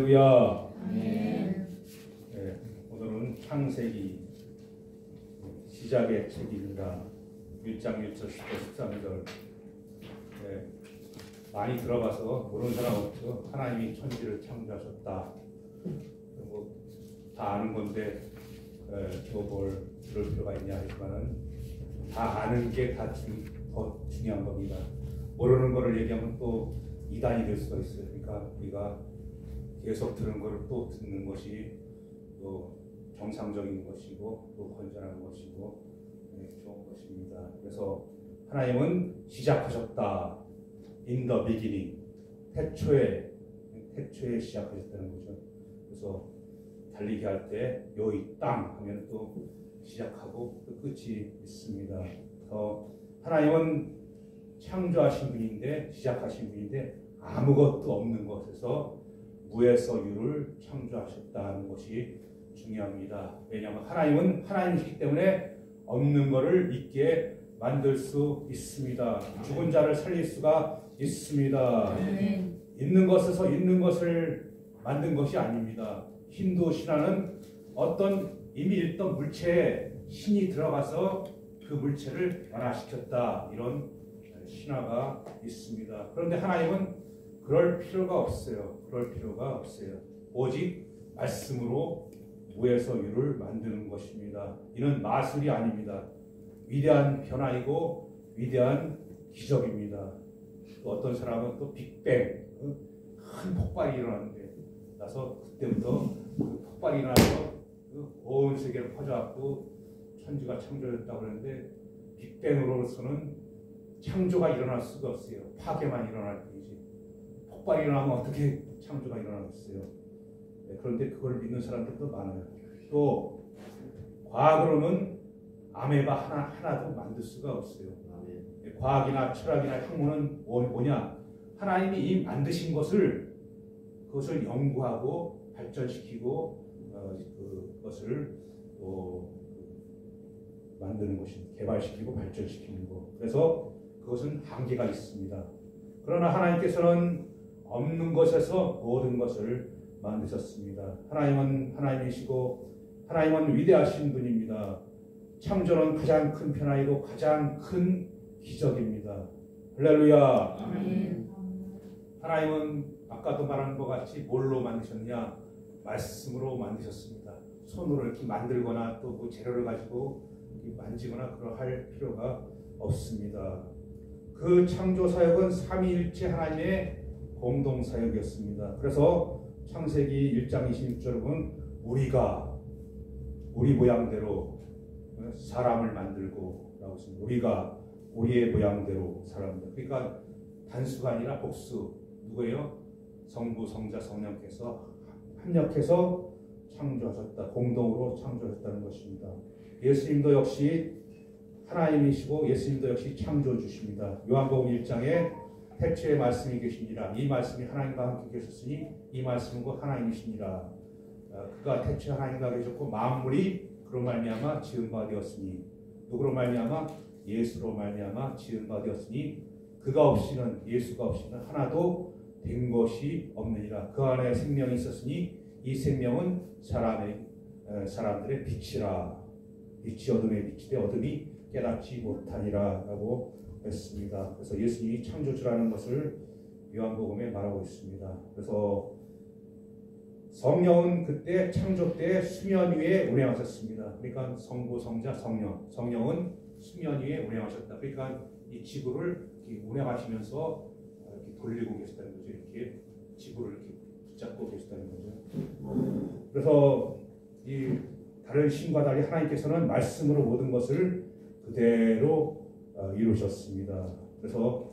할렐루야. 네, 오늘은 창세기 시작의 책입니다. 1장 1절 10절 13절. 많이 들어가서 모르는 사람 없죠. 하나님이 천지를 창조하셨다. 다 아는 건데 뭘 들을 필요가 있냐 하지만은 다 아는 게 더 중요한 겁니다. 모르는 거를 얘기하면 또 이단이 될 수가 있어요. 그러니까 우리가 계속 들은 거를 또 듣는 것이 또 정상적인 것이고 또 건전한 것이고 좋은 것입니다. 그래서 하나님은 시작하셨다. In the beginning. 태초에 시작하셨다는 거죠. 그래서 달리기 할 때 여기 땅 하면 또 시작하고 또 끝이 있습니다. 그래서 하나님은 창조하신 분인데 시작하신 분인데 아무것도 없는 것에서 무에서 유를 창조하셨다는 것이 중요합니다. 왜냐하면 하나님은 하나님이시기 때문에 없는 것을 있게 만들 수 있습니다. 죽은 자를 살릴 수가 있습니다. 있는 것에서 있는 것을 만든 것이 아닙니다. 힌두 신화는 어떤 이미 있던 물체에 신이 들어가서 그 물체를 변화시켰다. 이런 신화가 있습니다. 그런데 하나님은 그럴 필요가 없어요. 오직 말씀으로 무에서 유를 만드는 것입니다. 이는 마술이 아닙니다. 위대한 변화이고 위대한 기적입니다. 또 어떤 사람은 또 빅뱅, 큰 폭발이 일어났는데 나서 그때부터 그 폭발이 일어나서 온 세계를 퍼져갖고 천지가 창조됐다고 그러는데 빅뱅으로서는 창조가 일어날 수가 없어요. 파괴만 일어날 뿐이지. 폭발이 일어나면 어떻게 창조가 일어나겠어요. 그런데 그걸 믿는 사람들도 많아요. 또 과학으로는 아메바 하나도 만들 수가 없어요. 과학이나 철학이나 학문은 뭐냐? 하나님이 이 만드신 그것을 연구하고 발전시키고 그것을 만드는 것이 개발시키고 발전시키는 것. 그래서 그것은 한계가 있습니다. 그러나 하나님께서는 없는 것에서 모든 것을 만드셨습니다. 하나님은 하나님이시고 하나님은 위대하신 분입니다. 창조는 가장 큰 변화이고 가장 큰 기적입니다. 할렐루야. 아멘. 하나님은 아까도 말한 것 같이 뭘로 만드셨냐? 말씀으로 만드셨습니다. 손으로 이렇게 만들거나 또 그 재료를 가지고 만지거나 그럴 필요가 없습니다. 그 창조 사역은 삼위일체 하나님의 공동 사역이었습니다. 그래서 창세기 1장 26절은 우리 모양대로 사람을 만들고 라고 했습니다. 우리가 우리의 모양대로 사람들. 그러니까 단수가 아니라 복수. 누구예요? 성부, 성자, 성령께서 합력해서 창조하셨다. 공동으로 창조하셨다는 것입니다. 예수님도 역시 하나님이시고 예수님도 역시 창조주십니다. 요한복음 1장에 태초에 말씀이 계시니라. 이 말씀이 하나님과 함께 계셨으니 이 말씀은 곧 하나님이시니라. 그가 태초에 하나님과 계셨고 만물이 그로 말미암아 지은 바 되었으니 누구로 말미암아? 예수로 말미암아 지은 바 되었으니 그가 없이는 예수가 없이는 하나도 된 것이 없느니라. 그 안에 생명이 있었으니 이 생명은 사람들의 빛이라. 빛이 어둠의 빛이되 어둠이 깨닫지 못하니라 라고 했습니다. 그래서 예수님이 창조주라는 것을 요한복음에 말하고 있습니다. 그래서 성령은 그때 창조 때 수면 위에 운행하셨습니다. 그러니까 성부, 성자, 성령은 수면 위에 운행하셨다. 그러니까 이 지구를 이렇게 운행하시면서 이렇게 돌리고 계셨다는 거죠. 이렇게 지구를 이렇게 붙잡고 계셨다는 거죠. 그래서 이 다른 신과 달리 하나님께서는 말씀으로 모든 것을 그대로 이루셨습니다. 그래서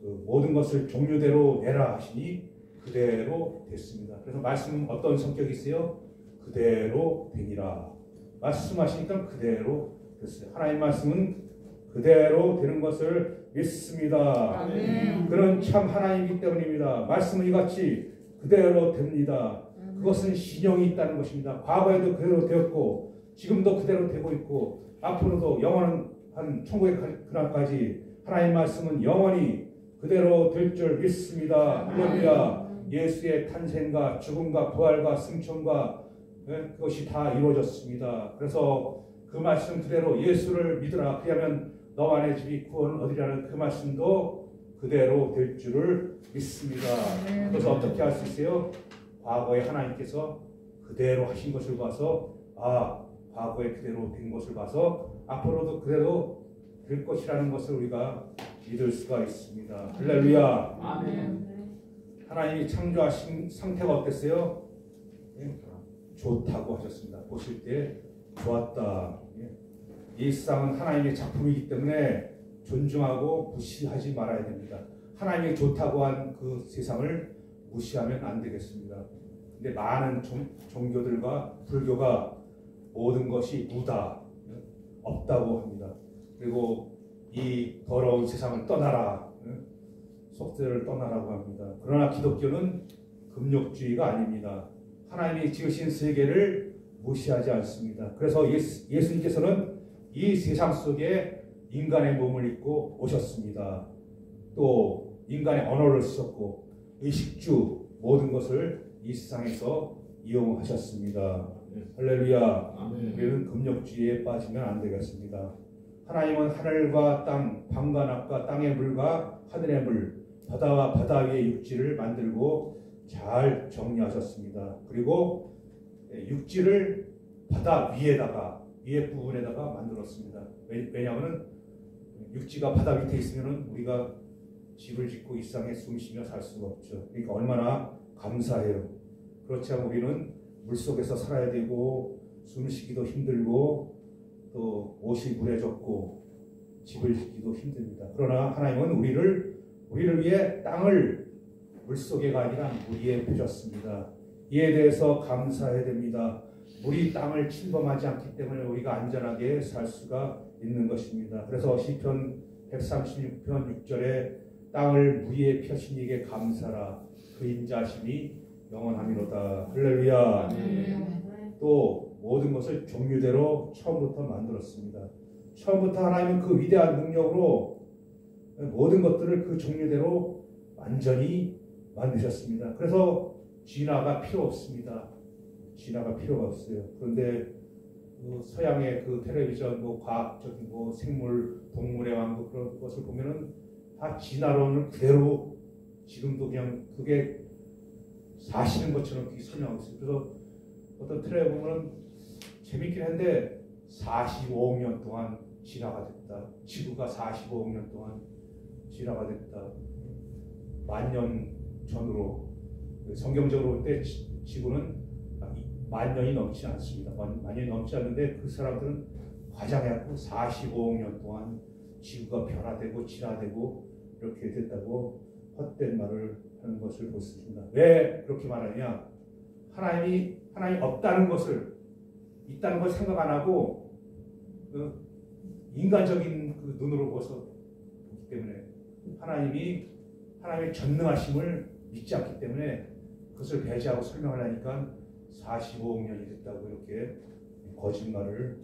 그 모든 것을 종류대로 내라 하시니 그대로 됐습니다. 그래서 말씀은 어떤 성격이 있어요? 그대로 되니라. 말씀하시니까 그대로 됐어요. 하나님 말씀은 그대로 되는 것을 믿습니다. 아멘. 그는 참 하나님이기 때문입니다. 말씀은 이같이 그대로 됩니다. 그것은 신용이 있다는 것입니다. 과거에도 그대로 되었고 지금도 그대로 되고 있고 앞으로도 영원한 천국의 그날까지 하나님 말씀은 영원히 그대로 될 줄 믿습니다. 할렐루야. 예수의 탄생과 죽음과 부활과 승천과 그것이 다 이루어졌습니다. 그래서 그 말씀 그대로 예수를 믿으라. 그러면 너와 내 집이 구원 얻으리라는 그 말씀도 그대로 될 줄을 믿습니다. 그래서 어떻게 할 수 있어요? 과거에 하나님께서 그대로 하신 것을 봐서 과거에 그대로 된 것을 봐서 앞으로도 그대로 될 것이라는 것을 우리가 믿을 수가 있습니다. 할렐루야. 아멘. 하나님이 창조하신 상태가 어땠어요? 좋다고 하셨습니다. 보실 때 좋았다. 이 세상은 하나님의 작품이기 때문에 존중하고 무시하지 말아야 됩니다. 하나님이 좋다고 한 그 세상을 무시하면 안 되겠습니다. 근데 많은 종교들과 불교가 모든 것이 무다, 없다고 합니다. 그리고 이 더러운 세상을 떠나라, 속세를 떠나라고 합니다. 그러나 기독교는 금욕주의가 아닙니다. 하나님이 지으신 세계를 무시하지 않습니다. 그래서 예수님께서는 이 세상 속에 인간의 몸을 입고 오셨습니다. 또 인간의 언어를 쓰셨고 의식주 모든 것을 이 세상에서 이용하셨습니다. 할렐루야. 우리는 금욕주의에 빠지면 안 되겠습니다. 하나님은 하늘과 땅, 방과 낮과 땅의 물과 하늘의 물, 바다와 바다 위의 육지를 만들고 잘 정리하셨습니다. 그리고 육지를 바다 위에 부분에다가 만들었습니다. 왜냐하면 육지가 바다 밑에 있으면 우리가 집을 짓고 이 세상에 숨쉬며 살 수가 없죠. 그러니까 얼마나 감사해요. 그렇지 않으면 우리는 물속에서 살아야 되고 숨쉬기도 힘들고 또 옷이 물에 젖고 집을 짓기도 힘듭니다. 그러나 하나님은 우리를 위해 땅을 물속에가 아니라 물 위에 펴셨습니다. 이에 대해서 감사해야 됩니다. 물이 땅을 침범하지 않기 때문에 우리가 안전하게 살 수가 있는 것입니다. 그래서 시편 136편 6절에 땅을 물 위에 펴신 이에게 감사라. 그 인자심이 영원하미로다. 할렐루야. 또 모든 것을 종류대로 처음부터 만들었습니다. 처음부터 하나님은 그 위대한 능력으로 모든 것들을 그 종류대로 완전히 만드셨습니다. 그래서 진화가 필요 없습니다. 진화가 필요가 없어요. 그런데 그 서양의 그 텔레비전, 과학적인 생물, 동물의 왕국 그런 것을 보면은 다 진화론을 그대로 지금도 그냥 그게 사실인 것처럼 그렇게 설명하고 있어요. 그래서 어떤 틀에 보면은 재밌긴 한데 45억 년 동안 진화가 됐다. 지구가 45억 년 동안 진화가 됐다. 만년 전으로 성경적으로 볼 때 지구는 만 년이 넘지 않습니다. 만 년이 넘지 않는데 그 사람들은 과장해갖고 45억 년 동안 지구가 변화되고 진화되고 이렇게 됐다고 헛된 말을 하는 것을 볼 수 있습니다. 왜 그렇게 말하냐? 하나님이 없다는 것을 있다는 걸 생각 안 하고 인간적인 그 눈으로 보기 때문에 하나님의 전능하심을 믿지 않기 때문에 그것을 배제하고 설명하려니까 45억 년이 됐다고 이렇게 거짓말을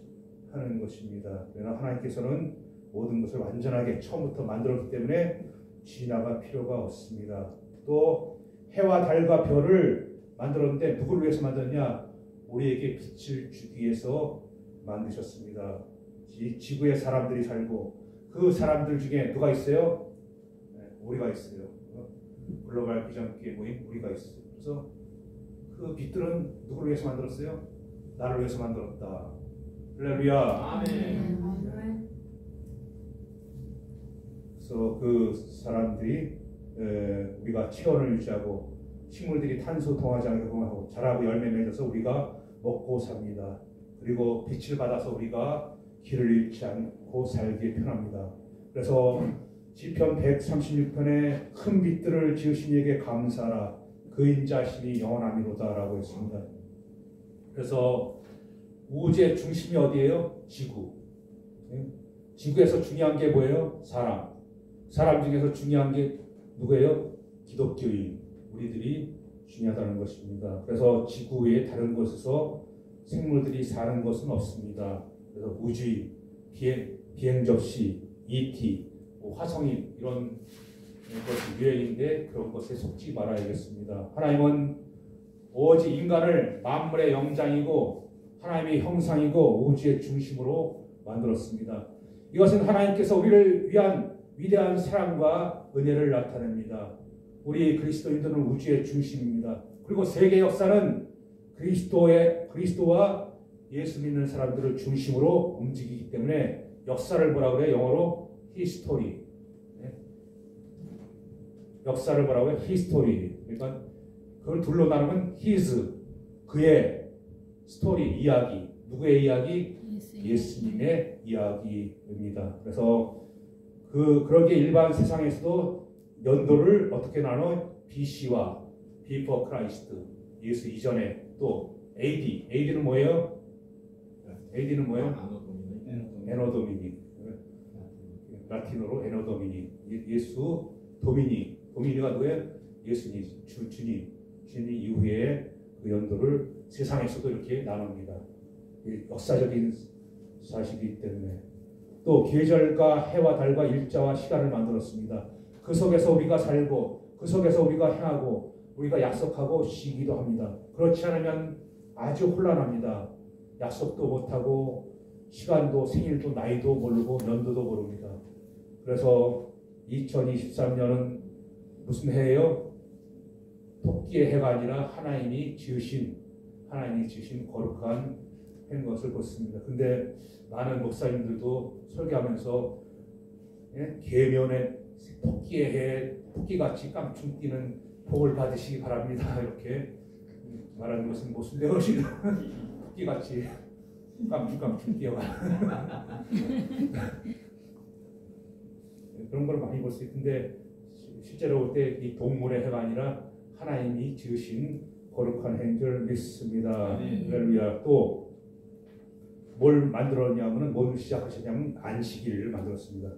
하는 것입니다. 그러나 하나님께서는 모든 것을 완전하게 처음부터 만들었기 때문에 진화가 필요가 없습니다. 또 해와 달과 별을 만들었는데 누구를 위해서 만들었냐? 우리에게 빛을 주기 위해서 만드셨습니다. 지구에 사람들이 살고 그 사람들 중에 누가 있어요? 우리가 있어요. 글로벌 비전기에 모인 우리가 있어요. 그래서 그 빛들은 누구를 위해서 만들었어요? 나를 위해서 만들었다. 할렐루야. 아멘. 그래서 그 사람들이 우리가 체온을 유지하고 식물들이 탄소 동화장에 적응하고 자라고 열매 맺어서 우리가 먹고 삽니다. 그리고 빛을 받아서 우리가 길을 잃지 않고 살기에 편합니다. 그래서 시편 136편에 큰 빛들을 지으신 이에게 감사라. 그 인자심이 영원하미로다 라고 했습니다. 그래서 우주의 중심이 어디예요? 지구. 지구에서 중요한 게 뭐예요? 사람 중에서 중요한 게 누구예요? 기독교인. 우리들이 중요하다는 것입니다. 그래서 지구 외에 다른 곳에서 생물들이 사는 것은 없습니다. 그래서 우주인, 비행 접시, ET, 화성인 이런 그것이 유행인데 그런 것에 속지 말아야겠습니다. 하나님은 오직 인간을 만물의 영장이고 하나님의 형상이고 우주의 중심으로 만들었습니다. 이것은 하나님께서 우리를 위한 위대한 사랑과 은혜를 나타냅니다. 우리 그리스도인들은 우주의 중심입니다. 그리고 세계 역사는 그리스도와 예수 믿는 사람들을 중심으로 움직이기 때문에 역사를 뭐라 그래요? 영어로 history. 역사를 뭐라고 해요? history. 그러니까 그걸 둘로 나누면 his, 그의 스토리, 이야기. 누구의 이야기? 예수님의 이야기입니다. 그래서 그러기에 일반 세상에서도 연도를 어떻게 나눠? BC와 Before Christ, 예수 이전에, 또 AD는 뭐예요? AD는 뭐예요? 에노 도미니. 라틴어로 에노 도미니. 예수 도미니가 누구예요? 예수님, 주님 이후에 그 연도를 세상에서도 이렇게 나눕니다. 역사적인 사실이기 때문에. 또 계절과 해와 달과 일자와 시간을 만들었습니다. 그 속에서 우리가 살고 그 속에서 우리가 행하고 우리가 약속하고 쉬기도 합니다. 그렇지 않으면 아주 혼란합니다. 약속도 못하고 시간도 생일도 나이도 모르고 연도도 모릅니다. 그래서 2023년은 무슨 해예요? 토끼의 해가 아니라 하나님이 지으신 거룩한 해인 것을 보습니다. 근데 많은 목사님들도 설교하면서 계면에 토끼의 해, 토끼같이 깡충 뛰는 복을 받으시기 바랍니다. 이렇게 말하는 것은 무슨 내것이냐? 토끼같이 깡충 뛰어가. 그런 걸 많이 볼 수 있는데 실제로 볼 때 이 동물의 해가 아니라 하나님이 지으신 거룩한 해인 줄 믿습니다. 할렐루야. 또 뭘 만들었냐면 뭘 시작하셨냐면 안식일을 만들었습니다.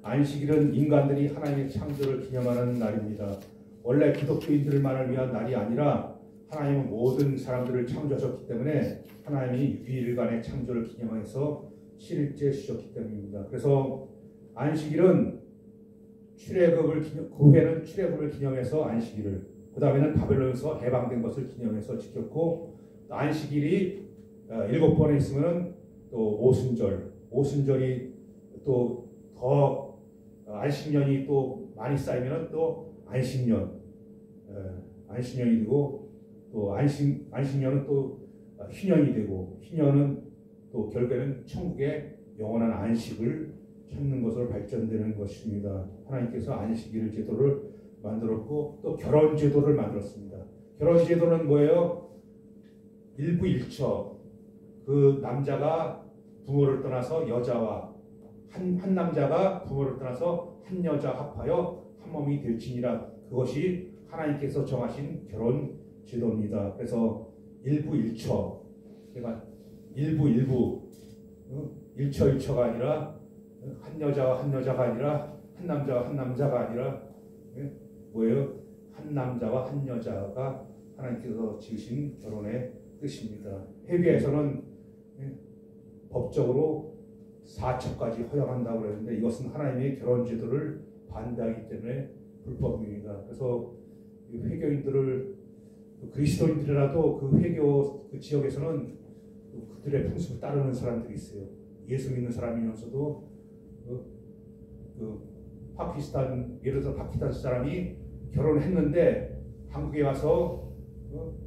안식일은 인간들이 하나님의 창조를 기념하는 날입니다. 원래 기독교인들만을 위한 날이 아니라 하나님은 모든 사람들을 창조하셨기 때문에 하나님이 6일간의 창조를 기념해서 7일째 쉬셨기 때문입니다. 그래서 안식일은 그 해는 출애굽을 기념해서 안식일을, 그 다음에는 바벨론에서 해방된 것을 기념해서 지켰고, 안식일이 7번에 있으면 또 오순절이 또 더 안식년이 또 많이 쌓이면 또 안식년이 되고, 또 안식년은 또 희년이 되고, 희년은 또 결국에는 천국의 영원한 안식을 찾는 것으로 발전되는 것입니다. 하나님께서 안식일 제도를 만들었고 또 결혼 제도를 만들었습니다. 결혼 제도는 뭐예요? 일부일처, 그 남자가 부모를 떠나서 여자와 한 남자가 부모를 떠나서 한 여자 합하여 한 몸이 될지니라. 그것이 하나님께서 정하신 결혼 제도입니다. 그래서 일부일처, 그러니까 일처가 아니라 한 여자와 한 여자가 아니라 한 남자와 한 남자가 아니라 뭐예요? 한 남자와 한 여자가 하나님께서 지으신 결혼의 뜻입니다. 회계에서는 법적으로 4첩까지 허용한다고 그랬는데 이것은 하나님의 결혼 제도를 반대하기 때문에 불법입니다. 그래서 회교인들을, 그리스도인들이라도 그 회교 그 지역에서는 그들의 풍습을 따르는 사람들이 있어요. 예수 믿는 사람이면서도 예를 들어서 파키스탄 사람이 결혼했는데 한국에 와서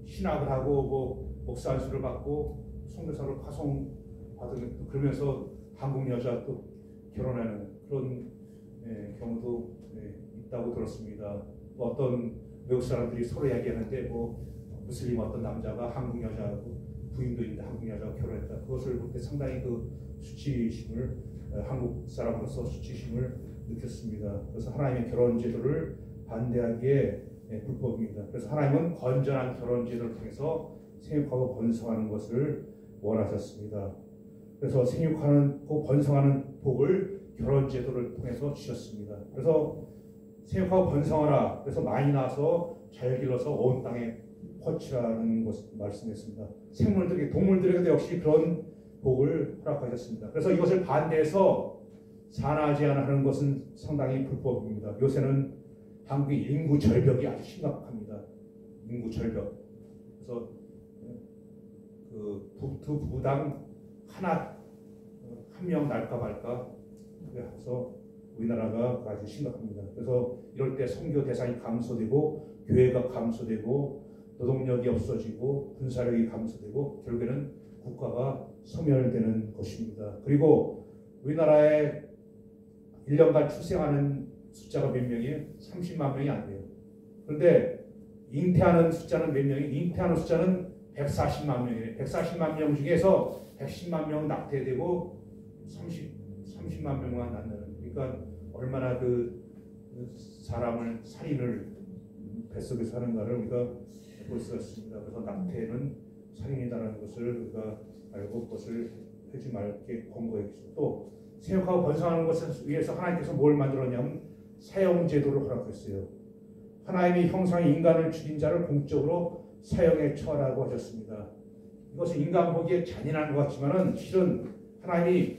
신학을 하고 뭐 목사 안수를 받고 선교사로 파송받은, 그러면서 한국 여자 또 결혼하는 그런 경우도 있다고 들었습니다. 또 어떤 외국 사람들이 서로 이야기하는데 뭐 무슬림 어떤 남자가 한국 여자하고 부인도 있는데 한국 여자가 결혼했다. 그것을 볼 때 상당히 그 수치심을, 한국 사람으로서 수치심을 느꼈습니다. 그래서 하나님의 결혼 제도를 반대하기에 불법입니다. 그래서 하나님은 건전한 결혼 제도를 통해서 생육하고 번성하는 것을 원하셨습니다. 그래서 생육하고 번성하는 복을 결혼 제도를 통해서 주셨습니다. 그래서 생육하고 번성하라. 그래서 많이 나서 잘 길러서 온 땅에 퍼치라는 것을 말씀했습니다. 생물들에게, 동물들에게도 역시 그런 복을 허락하셨습니다. 그래서 이것을 반대해서 산하제한하는 것은 상당히 불법입니다. 요새는 한국의 인구 절벽이 아주 심각합니다. 인구 절벽. 그래서 두 부부당 한 명 날까 말까 그래서 우리나라가 아주 심각합니다. 그래서 이럴 때 선교 대상이 감소되고 교회가 감소되고 노동력이 없어지고 군사력이 감소되고 결국에는 국가가 소멸되는 것입니다. 그리고 우리나라에 1년간 출생하는 숫자가 몇 명이에요? 30만 명이 안 돼요. 그런데 잉태하는 숫자는 몇 명이에요? 잉태하는 숫자는 140만 명이에요. 140만 명 중에서 110만 명은 낙태되고 30만 명만 낳는. 그러니까 얼마나 그 사람을 살인을 뱃속에서 하는가를 우리가 볼 수가 있습니다. 그래서 낙태는 살인이라는 것을 우리가 알고 그것을 하지 말게 권고했습니다. 또 생육하고 번성하는 것을 위해서 하나님께서 뭘 만들었냐면 사형제도를 허락했어요. 하나님의 형상의 인간을 죽인 자를 공적으로 사형에 처하라고 하셨습니다. 이것은 인간 보기에 잔인한 것 같지만은 실은 하나님이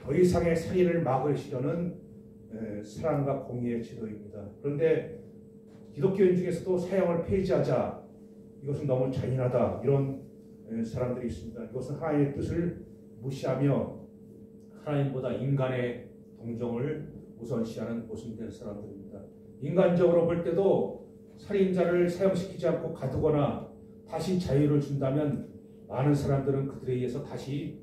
더 이상의 살인을 막으시려는 사랑과 공의의 제도입니다. 그런데 기독교인 중에서도 사형을 폐지하자 이것은 너무 잔인하다 이런 사람들이 있습니다. 이것은 하나님의 뜻을 무시하며 하나님보다 인간의 동정을 우선시하는 모순된 사람들입니다. 인간적으로 볼 때도 살인자를 사형시키지 않고 가두거나 다시 자유를 준다면 많은 사람들은 그들에 의해서 다시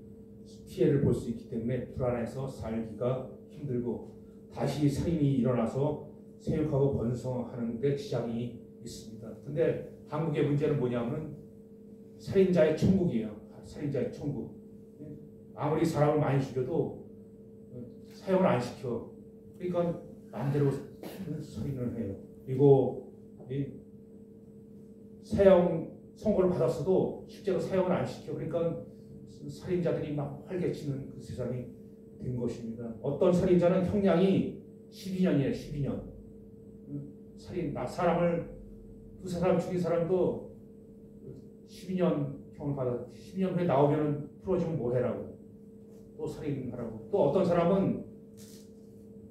피해를 볼 수 있기 때문에 불안해서 살기가 힘들고 다시 살인이 일어나서 생육하고 번성하는 데 지장이 있습니다. 근데 한국의 문제는 뭐냐면 살인자의 천국이에요. 살인자의 천국. 아무리 사람을 많이 죽여도 사형을 안 시켜. 그러니까 마음대로 살인을 해요. 그리고 사형 선고를 받았어도 실제로 사형을 안 시켜. 그러니까 살인자들이 막 활개치는 그 세상이 된 것입니다. 어떤 살인자는 형량이 12년이에요. 12년. 사람을 두세 사람 죽인 사람도 12년 형을 받아 12년 후에 나오면 풀어주면 뭐 해라고 또 살인하라고. 또 어떤 사람은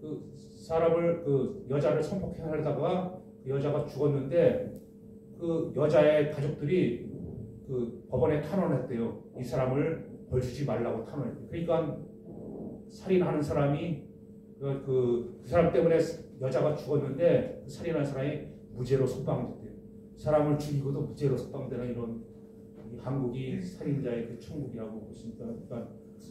그 사람을 그 여자를 성폭행하려다가 그 여자가 죽었는데 그 여자의 가족들이 그 법원에 탄원했대요. 이 사람을 벌 주지 말라고 탄원했대요. 그러니까 살인하는 사람이 그 사람 때문에 여자가 죽었는데 그 살인한 사람이 무죄로 석방됐대요. 사람을 죽이고도 무죄로 석방되는 이런 한국이 살인자의 그 천국이라고 보십니까? 그러니까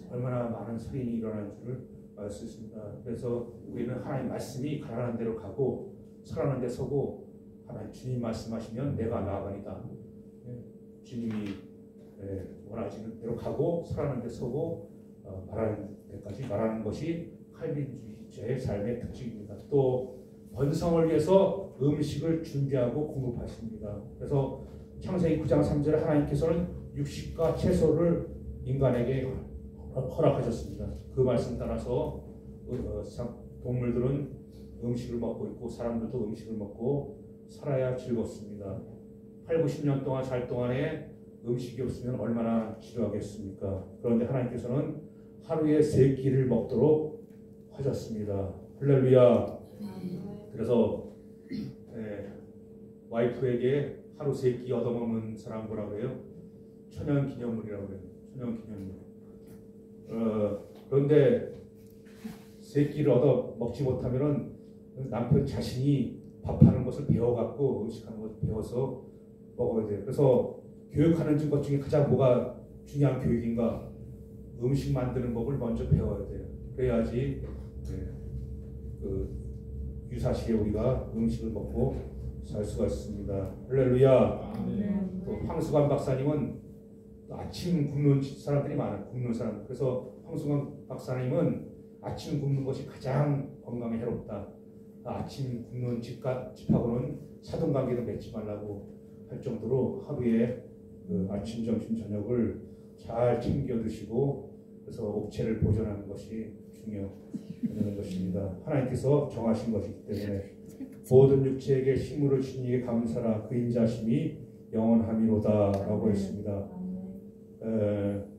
얼마나 많은 살인이 일어나는 줄을 알 수 있습니다. 그래서 우리는 하나님 말씀이 가라는 대로 가고 설하는 데 서고 하나님 주님 말씀하시면 내가 나아가리다. 주님이 원하시는 대로 가고 설하는 데 서고 말하는 데까지 말하는 것이 칼빈주의자의 삶의 특징입니다. 또 번성을 위해서 음식을 준비하고 공급하십니다. 그래서 창세기 9장 3절에 하나님께서는 육식과 채소를 인간에게 허락하셨습니다. 그 말씀 따라서 동물들은 음식을 먹고 있고 사람들도 음식을 먹고 살아야 즐겁습니다. 8, 90년 동안 살 동안에 음식이 없으면 얼마나 지루하겠습니까? 그런데 하나님께서는 하루에 3끼를 먹도록 하셨습니다. 할렐루야. 그래서 와이프에게 하루 3끼 얻어먹는 사람 뭐라고 해요? 천연기념물이라고 해요. 천연기념물. 그런데 3끼를 얻어 먹지 못하면은 남편 자신이 밥하는 것을 배워갖고 음식하는 것을 배워서 먹어야 돼요. 그래서 교육하는 것 중에 가장 뭐가 중요한 교육인가? 음식 만드는 법을 먼저 배워야 돼요. 그래야지 그 유사시에 우리가 음식을 먹고 살 수가 있습니다. 할렐루야. 또 황수관 박사님은 아침 굶는 사람들이 많아요. 굶는 사람. 그래서 황수관 박사님은 아침 굶는 것이 가장 건강에 해롭다. 아침 굶는 집하고는 사돈관계도 맺지 말라고 할 정도로 하루에 그 아침, 점심, 저녁을 잘 챙겨 드시고 그래서 옥체를 보존하는 것이 중요한 것입니다. 하나님께서 정하신 것이기 때문에 모든 육체에게 힘으로 주신 이에게 감사라 그 인자심이 영원함이로다 라고 했습니다.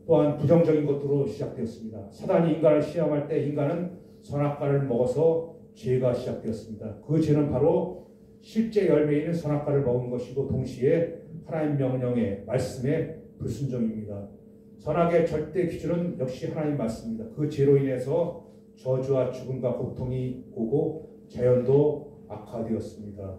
또한 부정적인 것으로 시작되었습니다. 사단이 인간을 시험할 때 인간은 선악과를 먹어서 죄가 시작되었습니다. 그 죄는 바로 실제 열매인 선악과를 먹은 것이고 동시에 하나님 명령의 말씀에 불순종입니다. 선악의 절대 기준은 역시 하나님 말씀입니다. 그 죄로 인해서 저주와 죽음과 고통이 오고 자연도 악화되었습니다.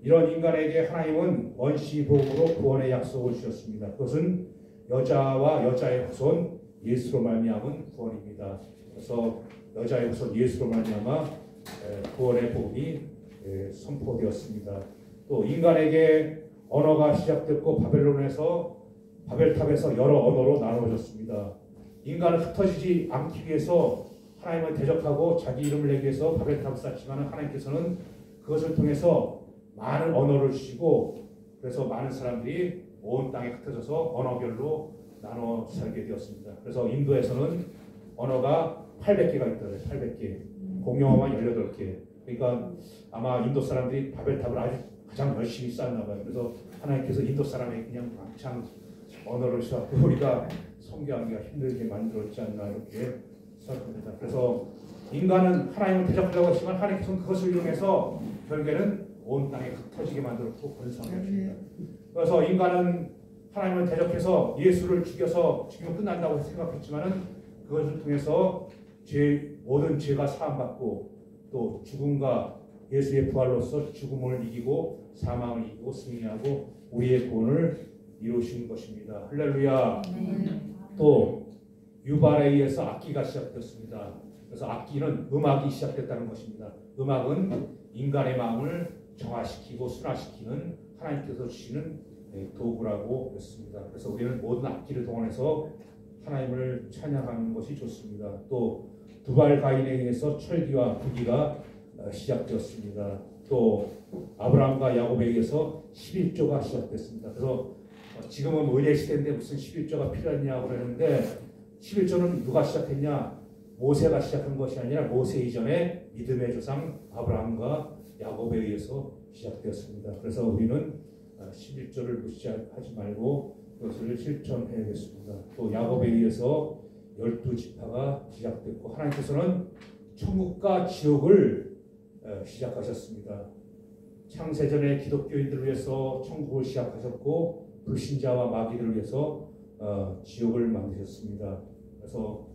이런 인간에게 하나님은 원시복음으로 구원의 약속을 주셨습니다. 그것은 여자와 여자의 후손 예수로 말미암은 구원입니다. 그래서 여자의 후손 예수로 말미암아 구원의 복음이 선포되었습니다. 또 인간에게 언어가 시작됐고 바벨탑에서 여러 언어로 나누어졌습니다. 인간은 흩어지지 않기 위해서 하나님을 대적하고 자기 이름을 내기 위해서 바벨탑을 쌓지만 하나님께서는 그것을 통해서 많은 언어를 주시고 그래서 많은 사람들이 온 땅에 흩어져서 언어별로 나눠 살게 되었습니다. 그래서 인도에서는 언어가 800개가 있더라고요. 800개. 공용어만 18개. 그러니까 아마 인도 사람들이 바벨탑을 아주 가장 열심히 쌓았나 봐요. 그래서 하나님께서 인도 사람에게 그냥 왕창 언어를 주셨고 우리가 성교하기가 힘들게 만들었지 않나 이렇게 생각합니다. 그래서 인간은 하나님을 대적하려고 했지만 하나님께서는 그것을 이용해서 결국에는 온 땅에 흩어지게 만들었고 번성했습니다. 그래서 인간은 하나님을 대적해서 예수를 죽이면 끝난다고 생각했지만은 그것을 통해서 모든 죄가 사함받고 또 죽음과 예수의 부활로서 죽음을 이기고 사망을 이기고 승리하고 우리의 구원을 이루신 것입니다. 할렐루야. 또 유발에 의해서 악기가 시작됐습니다. 그래서 악기는 음악이 시작됐다는 것입니다. 음악은 인간의 마음을 정화시키고 순화시키는 하나님께서 주시는 도구라고 했습니다. 그래서 우리는 모든 악기를 동원해서 하나님을 찬양하는 것이 좋습니다. 또 두발 가인에 의해서 철기와 부기가 시작되었습니다. 또 아브라함과 야곱에 의해서 11조가 시작됐습니다. 그래서 지금은 의례 시대인데 무슨 11조가 필요하냐고 그러는데 11조는 누가 시작했냐? 모세가 시작한 것이 아니라 모세 이전에 믿음의 조상 아브라함과 야곱에 의해서 시작되었습니다. 그래서 우리는 11조를 무시하지 말고 그것을 실천해야겠습니다. 또 야곱에 의해서 12지파가 시작됐고 하나님께서는 천국과 지옥을 시작하셨습니다. 창세전에 기독교인들을 위해서 천국을 시작하셨고 불신자와 마귀들을 위해서 지옥을 만드셨습니다. 그래서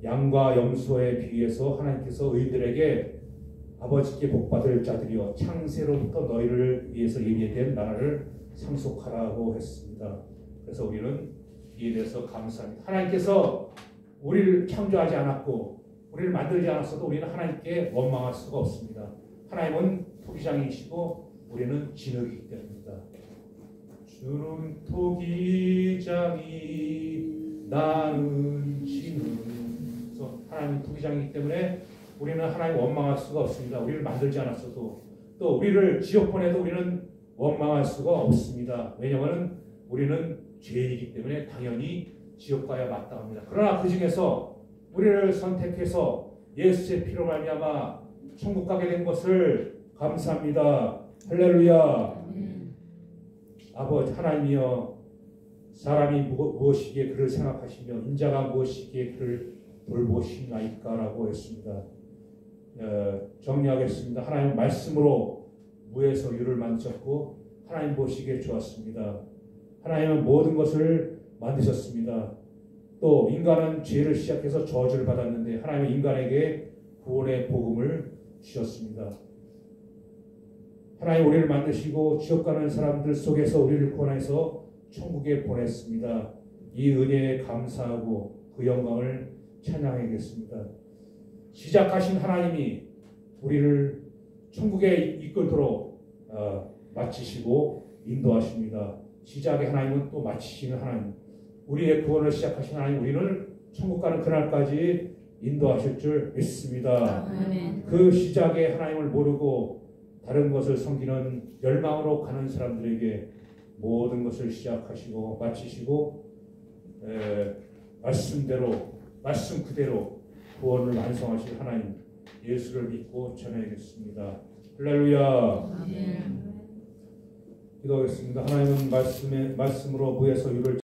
양과 염소에 비유해서 하나님께서 의인들에게 아버지께 복받을 자들이여 창세로부터 너희를 위해서 예비된 나라를 상속하라고 했습니다. 그래서 우리는 이에 대해서 감사합니다. 하나님께서 우리를 창조하지 않았고 우리를 만들지 않았어도 우리는 하나님께 원망할 수가 없습니다. 하나님은 토기장이시고 우리는 진흙이기 때문입니다. 주는 토기장이 나는 진흙. 그래서 하나님은 토기장이기 때문에 우리는 하나님 원망할 수가 없습니다. 우리를 만들지 않았어도 또 우리를 지옥 보내도 우리는 원망할 수가 없습니다. 왜냐하면 우리는 죄인이기 때문에 당연히 지옥 가야 마땅합니다. 그러나 그 중에서 우리를 선택해서 예수의 피로 말미암아 천국 가게 된 것을 감사합니다. 할렐루야. 아버지 하나님이여 사람이 무엇이기에 그를 생각하시며 인자가 무엇이기에 그를 돌보시나이까라고 했습니다. 정리하겠습니다. 하나님 말씀으로 무에서 유를 만드셨고 하나님 보시기에 좋았습니다. 하나님은 모든 것을 만드셨습니다. 또 인간은 죄를 시작해서 저주를 받았는데 하나님은 인간에게 구원의 복음을 주셨습니다. 하나님 우리를 만드시고 지옥 가는 사람들 속에서 우리를 구원해서 천국에 보냈습니다. 이 은혜에 감사하고 그 영광을 찬양하겠습니다. 시작하신 하나님이 우리를 천국에 이끌도록 마치시고 인도하십니다. 시작의 하나님은 또 마치시는 하나님. 우리의 구원을 시작하신 하나님, 우리를 천국 가는 그날까지 인도하실 줄 믿습니다. 아멘. 그 시작의 하나님을 모르고 다른 것을 섬기는 멸망으로 가는 사람들에게 모든 것을 시작하시고 마치시고 말씀 그대로 구원을 완성하실 하나님 예수를 믿고 전해야겠습니다. 할렐루야. 아멘. 기도하겠습니다. 하나님은 말씀으로 무에서 유를